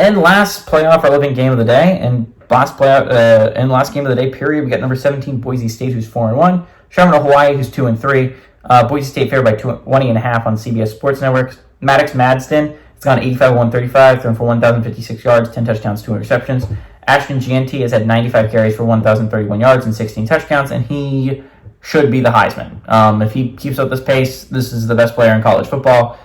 And last playoff or living game of the day, and last game of the day period, we got number 17 Boise State, who's 4-1. Sherman, Hawaii, who's 2-3. Boise State favored by 20.5 on CBS Sports Network. Maddox Madston, it's gone 85-135, thrown for 1,056 yards, 10 touchdowns, 2 interceptions. Ashton Gianti has had 95 carries for 1,031 yards and 16 touchdowns, and he should be the Heisman. If he keeps up this pace, this is the best player in college football.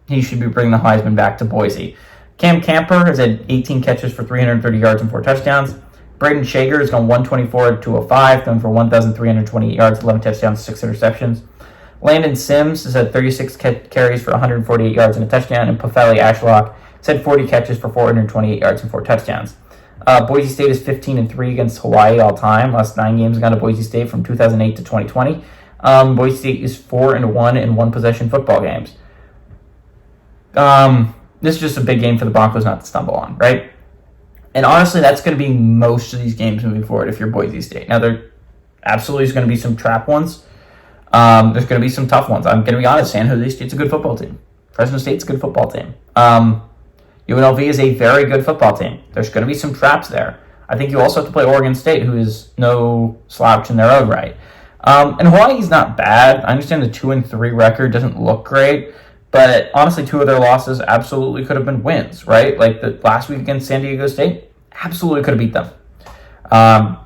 He should be bringing the Heisman back to Boise. Cam Camper has had 18 catches for 330 yards and 4 touchdowns. Braden Shager has gone 124-205, thrown for 1,328 yards, 11 touchdowns, 6 interceptions. Landon Sims has had 36 carries for 148 yards and a touchdown, and Pofeli Ashlock has had 40 catches for 428 yards and 4 touchdowns. Boise State is 15-3 against Hawaii all time. Last 9 games gone to Boise State from 2008 to 2020. Boise State is 4-1 in one-possession football games. This is just a big game for the Broncos not to stumble on, right? And honestly, that's going to be most of these games moving forward if you're Boise State. Now, there absolutely is going to be some trap ones. There's going to be some tough ones. I'm going to be honest, San Jose State's a good football team. Fresno State's a good football team. UNLV is a very good football team. There's going to be some traps there. I think you also have to play Oregon State, who is no slouch in their own right. And Hawaii's not bad. I understand the 2-3 record doesn't look great, but honestly, 2 of their losses absolutely could have been wins, right? Like the last week against San Diego State, absolutely could have beat them.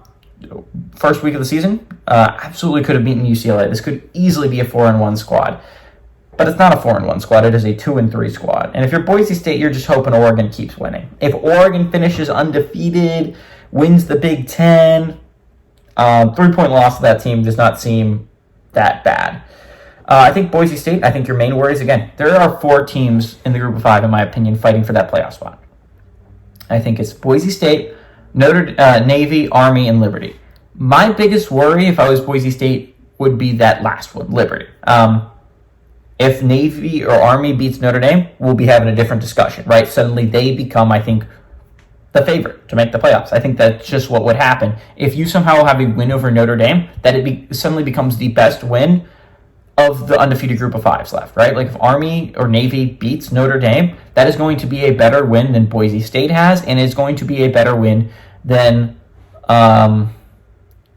First week of the season, absolutely could have beaten UCLA. This could easily be a 4-1 squad. But it's not a 4-1 squad. It is a 2-3 squad. And if you're Boise State, you're just hoping Oregon keeps winning. If Oregon finishes undefeated, wins the Big Ten, 3-point loss to that team does not seem that bad. I think Boise State, I think your main worries, again, there are 4 teams in the group of 5, in my opinion, fighting for that playoff spot. I think it's Boise State, Navy, Army, and Liberty. My biggest worry, if I was Boise State, would be that last one, Liberty. If Navy or Army beats Notre Dame, we'll be having a different discussion, right? Suddenly they become, I think, the favorite to make the playoffs. I think that's just what would happen. If you somehow have a win over Notre Dame, that suddenly becomes the best win of the undefeated group of 5s left, right? Like if Army or Navy beats Notre Dame, that is going to be a better win than Boise State has, and is going to be a better win than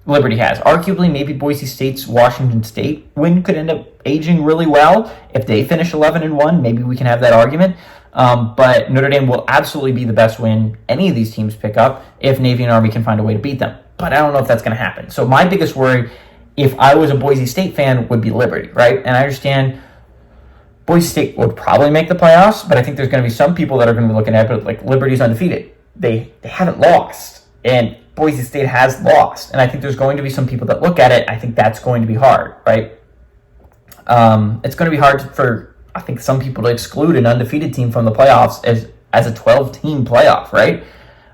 Liberty has. Arguably, maybe Boise State's Washington State win could end up aging really well. If they finish 11-1, maybe we can have that argument. But Notre Dame will absolutely be the best win any of these teams pick up if Navy and Army can find a way to beat them. But I don't know if that's going to happen. So my biggest worry, if I was a Boise State fan, would be Liberty, right? And I understand Boise State would probably make the playoffs, but I think there's going to be some people that are going to be looking at it like Liberty's undefeated. They haven't lost, and Boise State has lost. And I think there's going to be some people that look at it. I think that's going to be hard, right? It's going to be hard for, I think, some people to exclude an undefeated team from the playoffs as a 12-team playoff, right?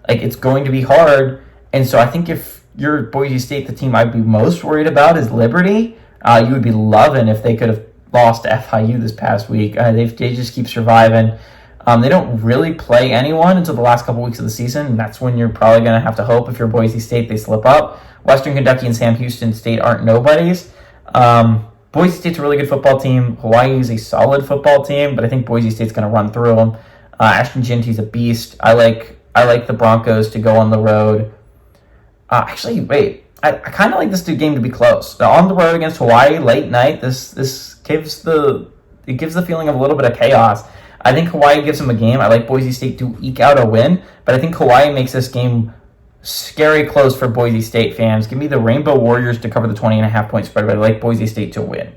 Like, it's going to be hard. And so I think if you're Boise State, the team I'd be most worried about is Liberty. You would be loving if they could have lost to FIU this past week. They just keep surviving. They don't really play anyone until the last couple weeks of the season, and that's when you're probably going to have to hope if you're Boise State they slip up. Western Kentucky and Sam Houston State aren't nobodies. Boise State's a really good football team. Hawaii is a solid football team, but I think Boise State's going to run through them. Ashton Ginty's a beast. I like the Broncos to go on the road. Actually, wait. I kind of like this game to be close. On the road against Hawaii, late night, this gives the feeling of a little bit of chaos. I think Hawaii gives them a game. I like Boise State to eke out a win, but I think Hawaii makes this game scary close for Boise State fans. Give me the Rainbow Warriors to cover the 20.5 point spread, but I like Boise State to win.